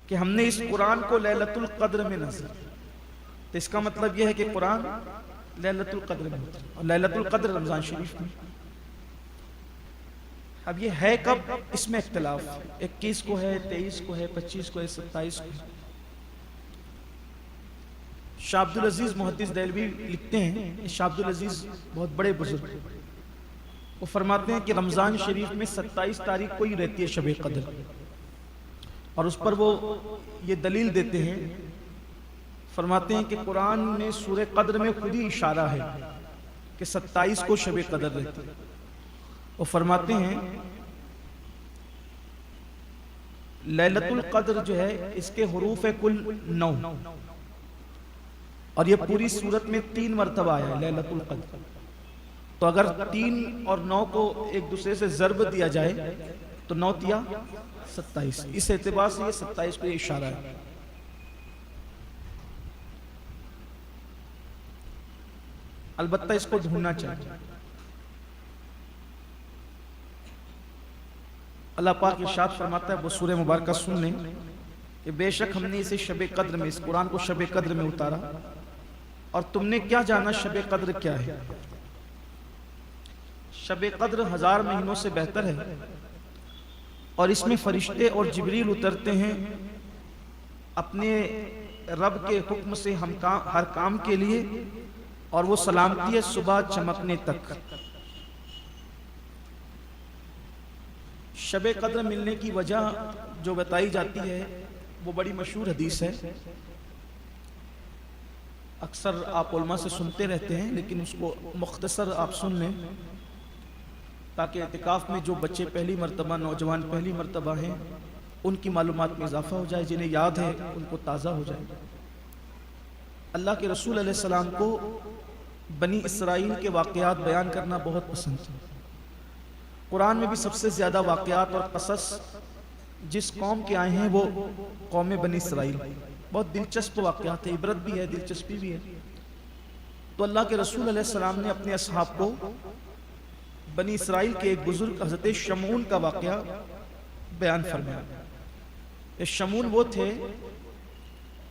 कि हमने इस कुरान को लैलतुल कद्र में नज़ल, तो इसका मतलब यह है कि कुरान लैलतुल कद्र में होता है और लैलतुल कद्र रमजान शरीफ में। अब ये है कब, इसमें इख्तिलाफ, 21 को है, 23 को है, 25 को है, 27 को है। शाह अब्दुल अजीज मुहद्दिस देहलवी लिखते हैं, शाह अब्दुल अजीज बहुत बड़े बुजुर्ग, वो फरमाते हैं कि रमज़ान शरीफ में 27 तारीख को ही रहती है शब कद्र, और उस पर वो ये दलील देते हैं, फरमाते हैं कि कुरान में सूरह कद्र में खुद ही इशारा है कि 27 को शब कद्र रहती है। वो फरमाते हैं लैलतुल कद्र जो है इसके हुरूफ है कुल 9, और ये पूरी सूरत में 3 मरतबा आया है लैलतुल कद्र। तो अगर 3 और 9 को एक दूसरे से ज़र्ब दिया जाए तो 9 तिया 27, इस एतबार से ये 27 को ये इशारा है। अलबत्ता इसको ढूंढना चाहिए। अल्लाह पाक इरशाद फरमाता है, वो सूरह मुबारक सुन लें कि बेशक हमने इसे शब कद्र में, इस कुरान को शब कद्र में उतारा, और तुमने क्या जाना शब कद्र क्या है। शब कद्र 1000 महीनों से बेहतर है, और इसमें फरिश्ते और जिब्रील उतरते हैं अपने रब के हुक्म से हर काम के लिए, और वो सलामती है सुबह चमकने तक। शब कद्र मिलने की वजह जो बताई जाती है वो बड़ी मशहूर हदीस है, अक्सर आप उलमा से सुनते रहते हैं, लेकिन उसको मुख्तसर आप सुन लें ताकि एतिकाफ में जो बच्चे पहली मरतबा, नौजवान पहली मरतबा हैं, उनकी मालूमात में इजाफा हो जाए, जिन्हें याद है उनको ताज़ा हो जाए। अल्लाह के रसूल अलैहि सलाम को बनी इसराइल के वाक़यात बयान करना बहुत पसंद है। कुरान में भी सबसे ज़्यादा वाक़यात और क़सस जिस कौम के आए हैं वो कौम बनी इसराइल। बहुत दिलचस्प वाक़यात है, इबरत भी है, दिलचस्पी भी है। तो अल्लाह के रसूल अलैहि सलाम ने अपने असहाब को बनी इसराइल के एक बुजुर्ग हज़रत शमून का वाक़या बयान फरमाया। ये शमून वो थे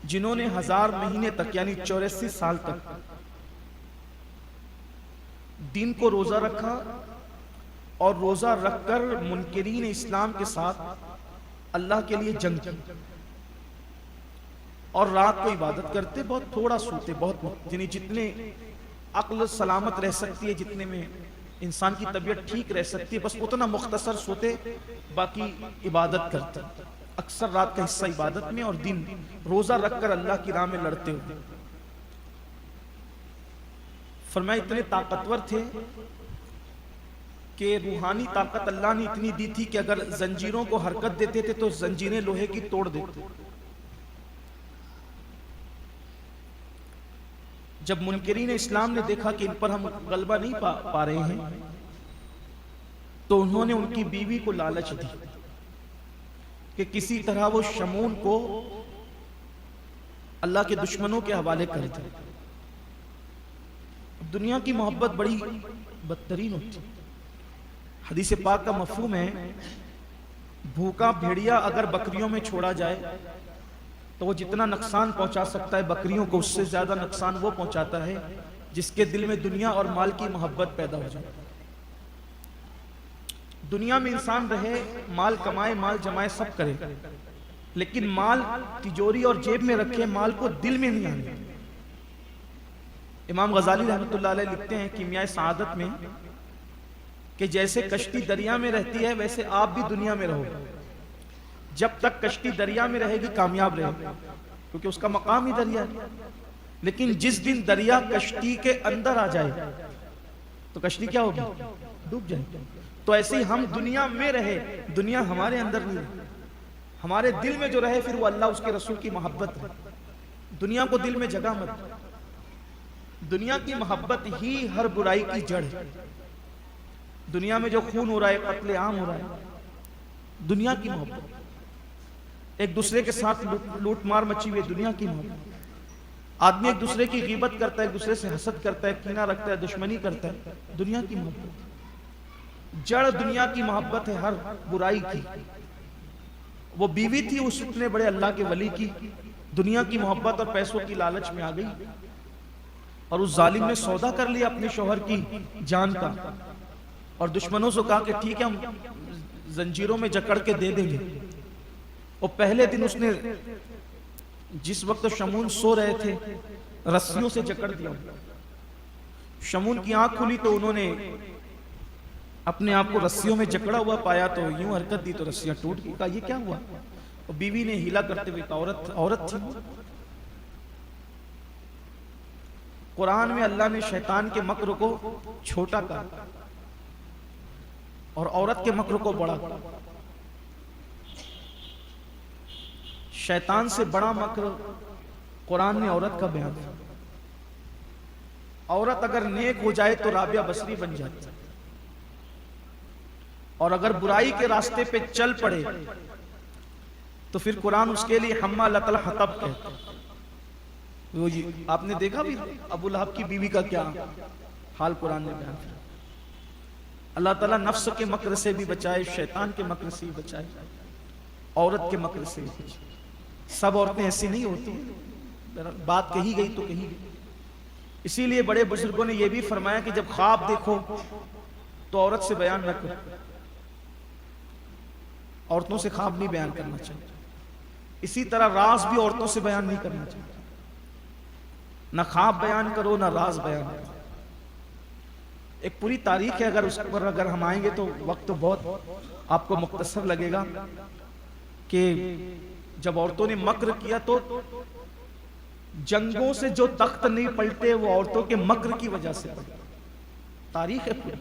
जिन्होंने 1000 महीने तक यानी 84 साल तक दिन को रोज़ा रखा, और रोज़ा रखकर मुनकिरीन इस्लाम के साथ अल्लाह के लिए जंग की, और रात को इबादत करते, बहुत थोड़ा सोते, बहुत जिन्हें जितने अक्ल सलामत रह सकती है, जितने में इंसान की तबीयत ठीक रह सकती है, बस उतना मुख्तसर सोते, बाकी इबादत करते, अक्सर रात का हिस्सा इबादत में और दिन रोज़ा रखकर अल्लाह की राह में लड़ते हुए। फरमाया इतने ताकतवर थे कि रूहानी ताकत अल्लाह ने इतनी दी थी कि अगर जंजीरों को हरकत देते थे तो जंजीरें लोहे की तोड़ देते। जब मुनकिरीन इस्लाम ने देखा कि इन पर हम गलबा नहीं पा रहे हैं, तो उन्होंने उनकी बीवी को लालच दी कि किसी तरह वो शमून को अल्लाह के दुश्मनों के हवाले कर दे। दुनिया की मोहब्बत बड़ी बदतरीन होती। हदीस पाक का मफहूम है, भूखा भेड़िया अगर बकरियों में छोड़ा जाए तो वो जितना नुकसान पहुंचा सकता है बकरियों को, उससे ज्यादा नुकसान वो पहुंचाता है जिसके दिल में दुनिया और माल की मोहब्बत पैदा हो जाए। दुनिया में इंसान रहे, माल कमाए, माल जमाए, सब करे, लेकिन माल तिजोरी और जेब में रखे, माल को दिल में नहीं आने। इमाम गजाली रहमतुल्लाह अलैह लिखते हैं कीमिया सआदत में कि जैसे कश्ती दरिया में रहती है वैसे आप भी दुनिया में रहो। जब तक कश्ती दरिया में रहेगी कामयाब रहेगी, क्योंकि उसका मकाम ही दरिया है। लेकिन जिस दिन दरिया कश्ती के अंदर आ जाए तो कश्ती क्या होगी, डूब जाएगी। तो ऐसे ही हम दुनिया में रहे, दुनिया हमारे अंदर नहीं रहे, हमारे दिल में जो रहे फिर वो अल्लाह उसके रसूल की मोहब्बत है। दुनिया को दिल में जगह मत। दुनिया की मोहब्बत ही हर बुराई की जड़ है। दुनिया में जो खून हो रहा है, कत्ले आम हो रहा है, दुनिया की मोहब्बत। एक दूसरे के साथ लूट मार मची हुई, दुनिया की मोहब्बत। आदमी एक दूसरे की ग़ीबत करता है, एक दूसरे से हसद करता है, कीना रखता है, दुश्मनी करता है, दुनिया की मोहब्बत। जड़ दुनिया की मोहब्बत है हर बुराई की। वो बीवी थी उस इतने बड़े अल्लाह के वली की, दुनिया की मोहब्बत और पैसों की लालच में आ गई और उस जालिम ने सौदा कर लिया अपने शौहर की जान का, और दुश्मनों से कहा कि ठीक है हम जंजीरों में जकड़ के दे देंगे। और पहले दिन उसने जिस वक्त शमून सो रहे थे रस्सियों से जकड़ दिया। शमून की आंख खुली तो उन्होंने अपने आप को रस्सियों में जकड़ा हुआ पाया, तो यूं हरकत दी तो रस्सियां टूट गई। कहा ये क्या हुआ? और बीवी ने हिला करते हुए कहा औरत थी। कुरान में अल्लाह ने शैतान के मक्र को छोटा कहा और औरत के मक्र को बड़ा। शैतान से बड़ा मक्र कुरान ने औरत का बयान किया। औरत अगर नेक हो जाए तो राबिया बसरी बन जाती, और अगर बुराई के रास्ते पे चल पड़े तो फिर कुरान उसके लिए हम्मालतल हतब कहता है। वो आपने देखा भी अबू लहब की बीवी का क्या हाल कुरान ने बयान किया। अल्लाह ताला नफ्स के मक्र से भी बचाए, शैतान के मक्र से भी बचाए, औरत के मक्र से भी बचाए। सब औरतें ऐसी नहीं होती, बात कही गई तो कही गई। इसीलिए बड़े बुजुर्गों ने यह भी फरमाया कि जब ख्वाब देखो तो औरत से बयान न करो। औरतों से ख्वाब नहीं बयान करना चाहिए। इसी तरह राज भी औरतों से बयान नहीं करना चाहिए। ना ख्वाब बयान करो ना राज बयान करो। एक पूरी तारीख है, अगर उस पर अगर हम आएंगे तो वक्त बहुत आपको मुख्तसर लगेगा कि जब औरतों ने मक्र किया तो जंगों से जो तख्त नहीं पलटे वो औरतों के मक्र की वजह से पलटे। तारीख है पूरी।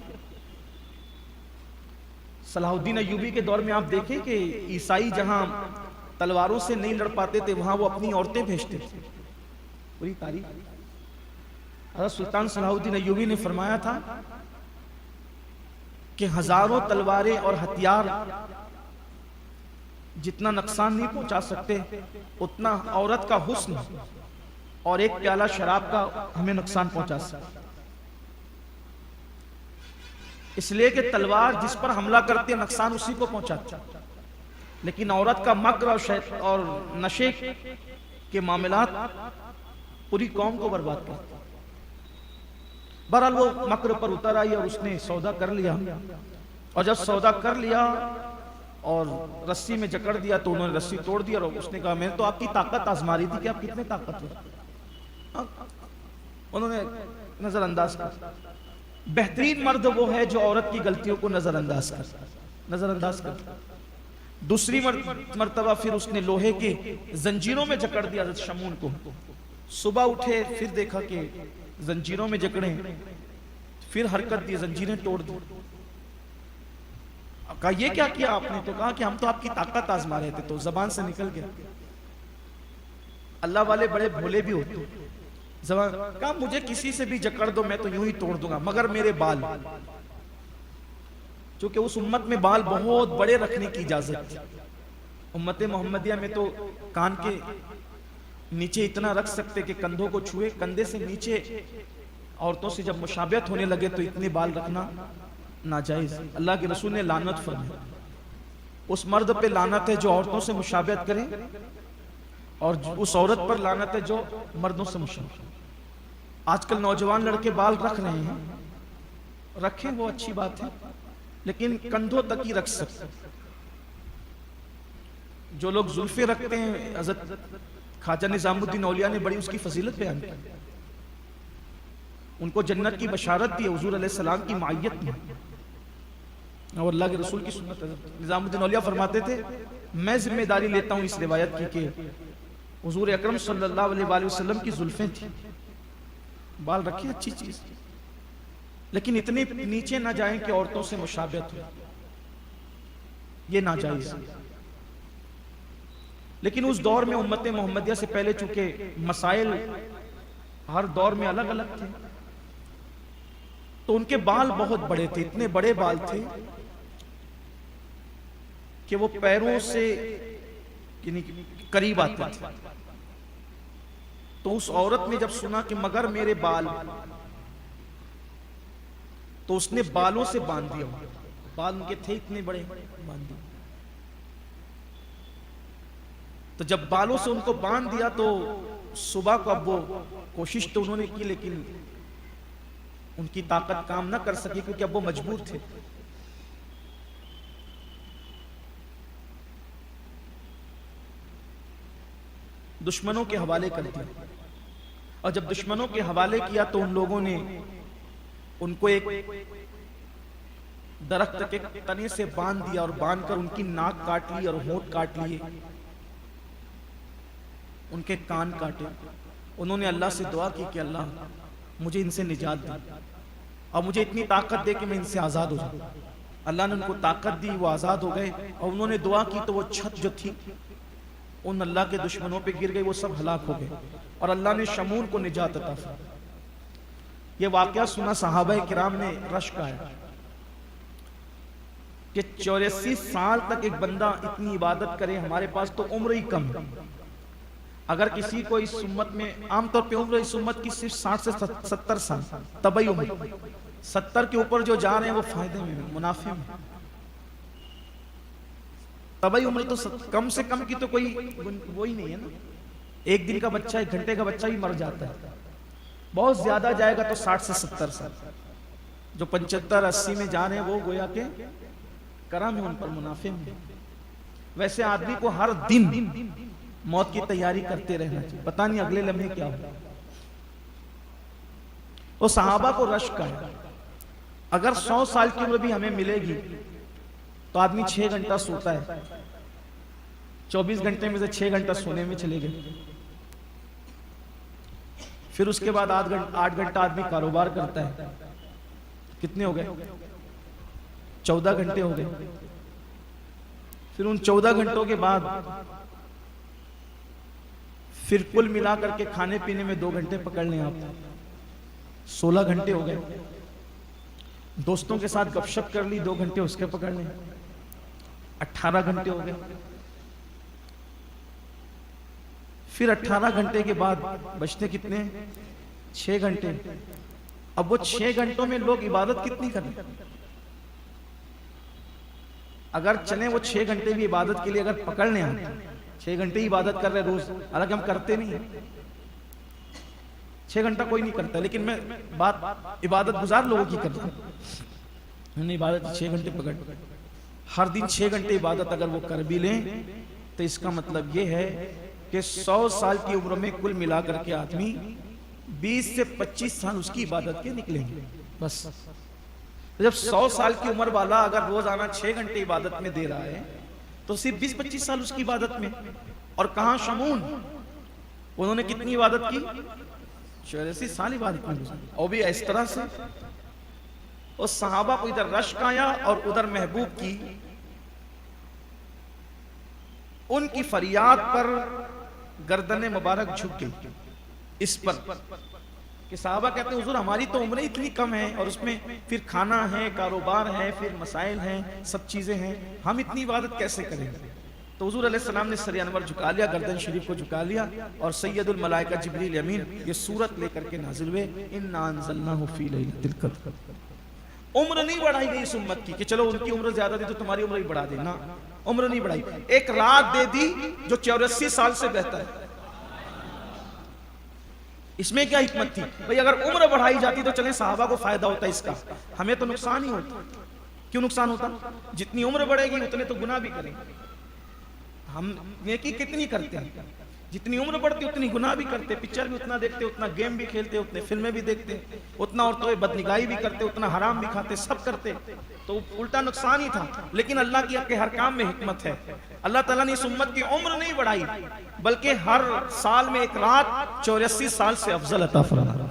सलाहुद्दीन अय्यूबी के दौर में आप देखें कि ईसाई जहां तलवारों से नहीं लड़ पाते थे वहां वो अपनी औरतें भेजते थे। पूरी तारीख। हज़रत सुल्तान सलाहुद्दीन अय्यूबी ने फरमाया था कि हजारों तलवारें और हथियार जितना नुकसान नहीं पहुंचा सकते उतना औरत का हुस्न और एक प्याला शराब का हमें नुकसान पहुंचा सकता। इसलिए कि तलवार जिस पर हमला करती है नुकसान उसी को पहुंचाती, लेकिन औरत का मक्र और नशे के मामलात पूरी कौम को बर्बाद करते। बहरहाल वो मक्र पर उतर आई और उसने सौदा कर लिया, और जब सौदा कर लिया और रस्सी में जकड़ दिया तो उन्होंने रस्सी तोड़ दी और उसने कहा मैंने तो आपकी ताकत आजमा रही थी कि आप कितने ताकतवर। उन्होंने नजरअंदाज कर। बेहतरीन मर्द वो है जो औरत की गलतियों को नजरअंदाज कर। दूसरी मर्तबा फिर उसने लोहे के जंजीरों में जकड़ दिया हज़रत शमून को। सुबह उठे फिर देखा कि जंजीरों में जकड़े, फिर हरकत दी, जंजीरें तोड़ दी। कहा ये क्या किया आपने? तो कहा कि हम तो आपकी ताकत आजमा रहे थे, तो जबान से निकल गया। अल्लाह वाले बड़े भोले भी होते। जबान कहा मुझे किसी से भी जकड़ दो मैं तो यूं ही तोड़ दूंगा, मगर मेरे बाल, चूंकि उस उम्मत में बाल बहुत बड़े रखने की इजाजत थी। उम्मत मोहम्मदिया में तो कान के नीचे इतना रख सकते कि कंधों को छुए, कंधे से नीचे औरतों से जब मुशाबियत होने लगे तो इतने बाल रखना नाजायज। अल्लाह के रसूल ने लानत फरमाई। उस मर्द पे लानत है जो औरतों से मुशाबियत करे, और उस औरत पर लानत है जो मर्दों से मुशाबियत। आजकल नौजवान लड़के बाल रख रहे हैं, रखें वो अच्छी बात है, लेकिन कंधों तक ही रख सकते। जो लोग जुल्फे रखते हैं, हज़रत ख्वाजा निजामुद्दीन औलिया ने बड़ी उसकी फजीलत बयान की। उनको जन्नत की बशारत दी हुजूर अलैहिस्सलाम की मायत में, और अल्लाह के रसूल की सुन्नत। निजामुद्दीन औलिया फरमाते थे मैं जिम्मेदारी लेता हूं इस रिवायत की कि हुजूर अकरम सल्लल्लाहु अलैहि वसल्लम की जुल्फें थी, बाल रखी अच्छी चीज, लेकिन इतने नीचे ना जाएं कि औरतों से मुशाबियत हो, ये नाजायज। लेकिन उस दौर में उम्मत मोहम्मदिया से पहले चूंकि मसाइल हर दौर में अलग अलग थे, तो उनके बाल बहुत बड़े थे, इतने बड़े बाल थे कि वो पैरों से करीब आते थे। तो उस औरत ने जब सुना कि मगर मेरे बाल, तो उसने बालों से बांध दिया। बाल उनके थे इतने बड़े, बांध दिए। तो जब बालों से उनको बांध दिया तो सुबह को अब वो कोशिश तो उन्होंने की, लेकिन उनकी ताकत काम ना कर सकी क्योंकि अब वो मजबूर थे। दुश्मनों के हवाले कर दिया, और जब दुश्मनों के हवाले किया तो उन लोगों ने उनको एक दरख्त के तने से बांध दिया और बांधकर उनकी नाक काट ली और होंठ काट लिए, उनके कान काटे। उन्होंने अल्लाह से दुआ की कि अल्लाह मुझे इनसे निजात दे और मुझे इतनी ताकत दे कि मैं इनसे आज़ाद हो जाऊं। अल्लाह ने उनको ताकत दी, वो आज़ाद हो गए। और उन्होंने दुआ की तो वो छत जो थी उन अल्लाह के दुश्मनों पे गिर गई, वो सब हलाक हो गए और अल्लाह ने शमून को निजात अता फरमाई। ये वाकया सुना सहाबा किराम ने, रश्क आया कि 84 साल तक एक बंदा इतनी इबादत करे, हमारे पास तो उम्र ही कम है। अगर किसी को इस उम्मत में, आमतौर पे उम्र इस उम्मत की सिर्फ 60 से 70 साल, तबई उम्र 70 के ऊपर जो जा रहे हैं वो फायदे में, मुनाफे में। तबई उम्र तो कम से कम की तो कोई वो ही नहीं है ना। एक दिन का बच्चा, 1 घंटे का बच्चा ही मर जाता है, बहुत ज्यादा जाएगा तो 60 से 70 साल। जो 75-80 में जा रहे हैं वो गोया के करम है, उन पर मुनाफे में। वैसे आदमी को हर दिन मौत की तैयारी करते रहना चाहिए, पता नहीं अगले लम्हे क्या हो। वो सहाबा को रश्क है, अगर 100 साल की उम्र भी हमें मिलेगी तो आदमी 6 घंटा सोता है, 24 घंटे में से 6 घंटा सोने में चले गए। फिर उसके बाद 8 घंटा आदमी कारोबार करता है, कितने हो गए? 14 घंटे हो गए। फिर उन 14 घंटों के बाद फिर कुल मिला करके खाने पीने में 2 घंटे पकड़ लें आप, 16 घंटे हो गए। दोस्तों के साथ गपशप कर ली, 2 घंटे उसके पकड़ लें, 18 घंटे हो गए। फिर 18 घंटे के बाद बचते कितने? 6 घंटे। अब वो 6 घंटों में लोग इबादत कितनी करें? अगर चलें वो 6 घंटे भी इबादत के लिए अगर पकड़ लें, हम 6 घंटे ही इबादत कर रहे रोज, हालांकि हम करते नहीं है, 6 घंटा कोई नहीं करता, लेकिन मैं बात इबादत गुजार लोगों की करता हूं। मैंने इबादत 6 घंटे पकड़, हर दिन 6 घंटे इबादत अगर वो कर भी लें तो इसका मतलब ये है कि 100 साल की उम्र में कुल मिलाकर के आदमी 20 से 25 साल उसकी इबादत के निकलेंगे बस। जब 100 साल की उम्र वाला अगर रोजाना 6 घंटे इबादत में दे रहा है तो सिर्फ 20-25 साल उसकी इबादत में। और कहां शमून, उन्होंने कितनी इबादत की? 84 साल इबादत में गुजारी, और भी इस तरह से। उस सहाबा को इधर रश्क आया और उधर महबूब की उनकी फरियाद पर गर्दन मुबारक झुक गई। इस पर कि साहबा कहते हैं हुजूर हमारी तो उम्र इतनी कम है और उसमें फिर खाना है, कारोबार है, फिर मसाइल हैं, सब चीजें हैं, हम इतनी इबादत कैसे करेंगे? तो हुजूर अलैहिस्सलाम ने सर अनवर झुका लिया, गर्दन शरीफ को झुका लिया और सैयदुल मलाइका जिब्रील अमीन ये सूरत लेकर के नाजिल हुए, इन्ना अंज़लनाहु फी लैलतिल क़द्र। उम्र नहीं बढ़ाई गई इस उम्मत की कि चलो उनकी उम्र ज्यादा थी तो तुम्हारी उम्र ही बढ़ा देना, उम्र नहीं बढ़ाई, एक रात दे दी जो 84 साल से बेहतर है। इसमें क्या हिकमत थी भाई? अगर उम्र बढ़ाई जाती तो चले साहबा को फायदा होता इसका, हमें तो नुकसान ही होता। क्यों नुकसान होता? जितनी उम्र बढ़ेगी उतने तो गुनाह भी करेंगे। हम नेकी कितनी करते हैं, जितनी उम्र बढ़ती उतनी गुनाह भी करते, पिक्चर भी उतना देखते, उतना गेम भी खेलते, उतने फिल्में भी देखते, उतना औरतों में बदनिगाही भी करते, उतना हराम भी खाते, सब करते, तो उल्टा नुकसान ही था। लेकिन अल्लाह की के हर काम में हिकमत है। अल्लाह ताला ने इस उम्मत की उम्र नहीं बढ़ाई बल्कि हर साल में एक रात 84 साल से अफजल अता फरमाया,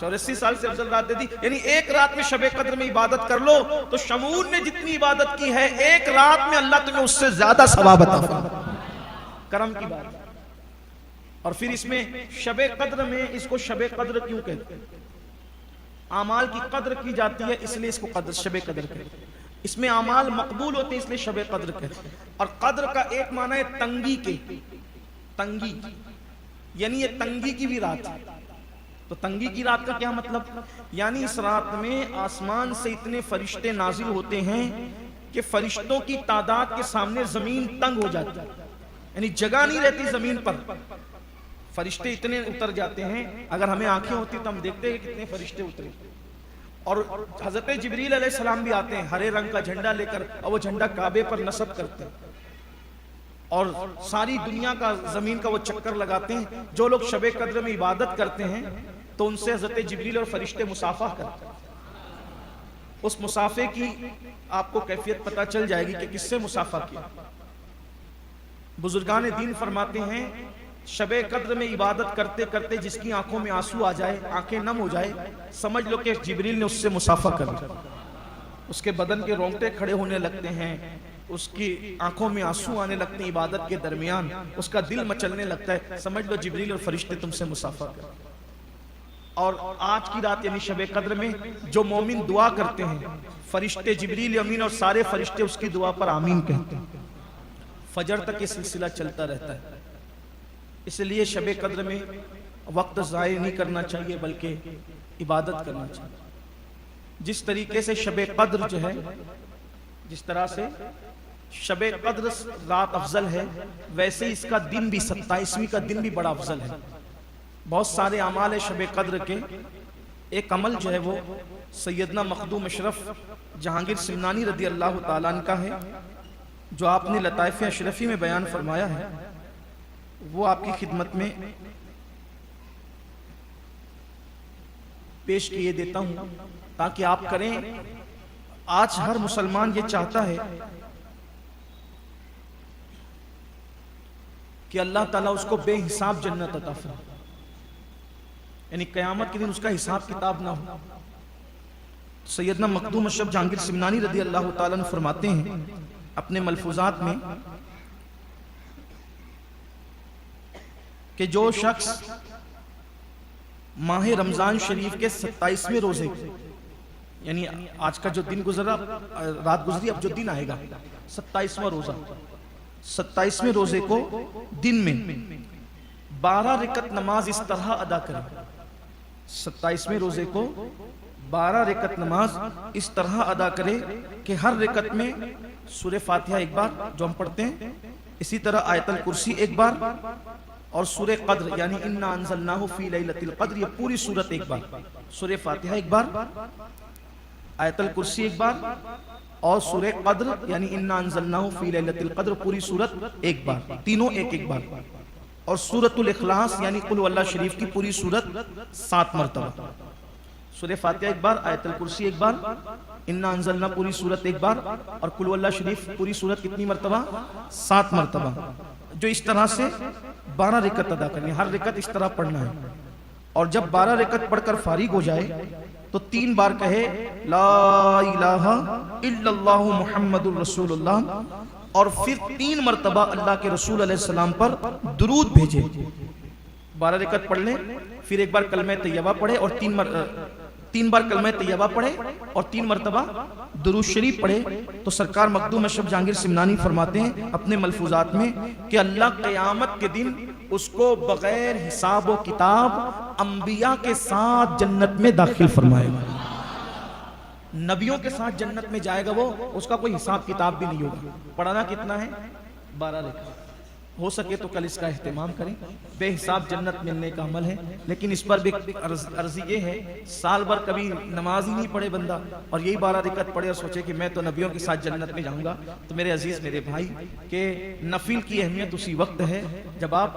84 साल से अफजल रात दे दी। यानी एक रात में शबे कद्र में इबादत कर लो तो शमून ने जितनी इबादत की है एक रात में अल्लाह तुम्हें उससे ज्यादा सवाब अता फरमाए, करम की बात। और फिर इसमें शबे कद्र में, इसको शबे कद्र क्यों कहते हैं? आमाल की कद्र की जाती है इसलिए इसको कद्र, शबे कद्र कहते हैं। इसमें आमाल मकबूल होते हैं इसलिए शबे कद्र कहते हैं। और कद्र का एक माना है तंगी के, तंगी यानी ये तंगी की भी रात है। तो तंगी की रात का क्या मतलब? यानी इस रात में आसमान से इतने फरिश्ते नाजिल होते हैं कि फरिश्तों की तादाद के सामने जमीन तंग हो जाती है। यानी जगह नहीं रहती जमीन पर, फरिश्ते इतने उतर जाते हैं। अगर हमें आंखें होती तो हम देखते हैं कितने फरिश्ते उतरे। और हजरत जिब्रील अलैहिस्सलाम भी आते हैं हरे रंग का झंडा लेकर, और वो झंडा काबे पर नस्ब करते हैं और सारी दुनिया का जमीन का वो चक्कर लगाते हैं। जो लोग शबे कद्र में इबादत करते हैं तो उनसे हजरत जिब्रील और फरिश्ते मुसाफा करते हैं। उस मुसाफे की आपको कैफियत पता चल जाएगी कि किससे मुसाफा किया। बुजुर्गान दीन फरमाते हैं शबे कद्र में इबादत करते करते जिसकी आंखों में आंसू आ जाए, आंखें नम हो जाए, समझ लो कि जिब्रील ने उससे मुसाफा कर लिया। उसके बदन के रोंगटे खड़े होने लगते हैं, उसकी आंखों में आंसू आने लगते हैं इबादत के दरमियान, उसका दिल मचलने लगता है, समझ लो जिब्रील और फरिश्ते तुमसे मुसाफा कर। और आज की रात यानी शबे कद्र में जो मोमिन दुआ करते हैं, फरिश्ते जिब्रील अमीन और सारे फरिश्ते उसकी दुआ पर आमीन कहते हैं। फजर तक ये सिलसिला चलता रहता है। इसलिए शबे कद्र में वक्त ज़ाय नहीं करना चाहिए बल्कि इबादत करना चाहिए। जिस तरीके से शबे कद्र जो है, जिस तरह से शबे कद्र रात अफजल है, वैसे इसका दिन भी 27वीं का दिन भी बड़ा अफजल है। बहुत सारे अमाल है शबे कद्र के। एक अमल जो है वो सैयदना मखदूम अशरफ जहांगीर सिमनानी रदी अल्लाह ताला अन्हु का है, जो आपने लताइफ अशरफी में बयान फरमाया है, वो आपकी खिदमत में पेश किए देता हूं ताकि आप करें। आज हर मुसलमान ये चाहता है कि अल्लाह ताला उसको बेहिसाब जन्नत अता फरमाए, यानी कयामत के दिन उसका हिसाब किताब ना हो। सैयदना मखदूम अशरफ जहांगीर सिमनानी रदी अल्लाह ताला अन्हु फरमाते हैं अपने मलफूजात में कि जो शख्स माह रमजान शरीफ के 27वें रोजे, यानी आज का जो दिन गुजरा, रात गुजरी, अब जो दिन आएगा 27वां रोजा, 27वें रोजे को दिन में 12 रकत नमाज इस तरह अदा करें। 27वें रोजे को 12 रकत नमाज इस तरह अदा करें कि हर रकत में सूरह फातिहा एक बार जो हम पढ़ते हैं, इसी तरह आयतल कुर्सी एक बार और सूरह कद्र यानी इन्ना अंज़लनाहु फी लैलतिल कद्र, ये पूरी सूरत एक बार, सूरह फातिहा एक बार, आयतल कुर्सी एक बार और सूरह कद्र यानी इन्ना अंज़लनाहु फी लैलतिल कद्र पूरी सूरत एक बार, तीनों एक एक बार। और सूरतुल इखलास यानी कुल वल्लाह शरीफ की पूरी सूरत 7 मरतबा, सूरह फातिहा एक बार, आयतल कुर्सी एक बार, इन्ना अंज़लना पूरी सूरत एक बार और कुल वल्लाह शरीफ पूरी सूरत कितनी मरतबा? 7 मरतबा। जो इस तरह से 12 रकत अदा करनी, हर रकत इस तरह पढ़ना है। और जब 12 रकत पढ़कर फारिग हो जाए तो 3 बार कहे ला इलाहा इल्लल्लाहु मुहम्मदुर रसूलुल्लाह और फिर 3 मरतबा अल्लाह के रसूल अलैहिस्सलाम पर दुरूद भेजे। 12 रकत पढ़ ले, फिर एक बार कलमे तैयबा पढ़े और 3 बार कलमे तैयबा पढ़े और 3 मरतबा दुरूद शरीफ पढ़े। तो सरकार मखदूम अशरफ जहांगीर सिमनानी फरमाते हैं अपने मलफूजात में कि अल्लाह क़यामत के दिन उसको बगैर हिसाब व किताब अंबिया के साथ जन्नत में दाखिल फरमाएगा। नबियों के साथ जन्नत में जाएगा वो, उसका कोई हिसाब किताब भी नहीं होगा। पढ़ाना कितना है? 12 रकत। हो सके तो कल इसका एहतमाम करें, बेहिसाब जन्नत मिलने का अमल है। लेकिन इस पर भी अर्जी ये है, साल भर कभी नमाज ही नहीं पढ़े बंदा और यही 12 रकत पढ़े और सोचे कि मैं तो नबियों के साथ जन्नत में जाऊंगा। तो मेरे अजीज मेरे भाई के नफिल की अहमियत उसी वक्त है जब आप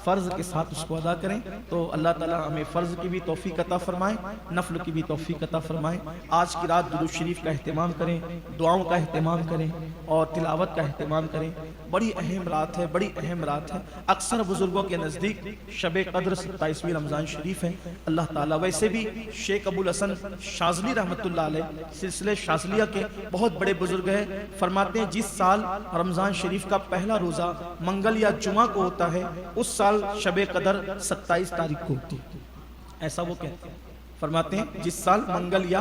फ़र्ज के साथ उसको अदा करें। तो अल्लाह ताला हमें फ़र्ज की भी तौफीक अता फरमाए, नफल की भी तौफीक अता फरमाए। आज की रात दुरूद शरीफ का एहतमाम करें, दुआओं का एहतमाम करें और तिलावत का एहतमाम करें। बड़ी अहम रात है, बड़ी अहम रात है। अक्सर बुजुर्गों के नज़दीक शबे कद्र 27वीं रमज़ान शरीफ है। अल्लाह ताला वैसे भी शेख अबुल हसन शाज़ली रहमतुल्लाह अलैह सिलसिले शाज़लिया के बहुत बड़े बुजुर्ग हैं। फरमाते हैं जिस साल रमज़ान शरीफ का पहला रोज़ा मंगल या जुमा को होता है, उस साल शबे कद्र 27 तारीख को होती है, ऐसा वो कहते हैं। फरमाते हैं जिस साल मंगल या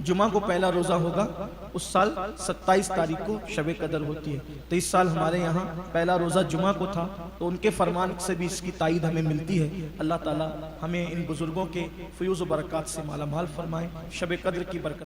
जुमा को पहला रोजा होगा उस साल 27 तारीख को शबे कदर होती है। तो इस साल हमारे यहाँ पहला रोजा जुमा को था, तो उनके फरमान से भी इसकी तायीद हमें मिलती है। अल्लाह ताला हमें इन बुजुर्गों के फयूज़ व बरक़ात से माला माल फरमाए, शबे कद्र की बरकत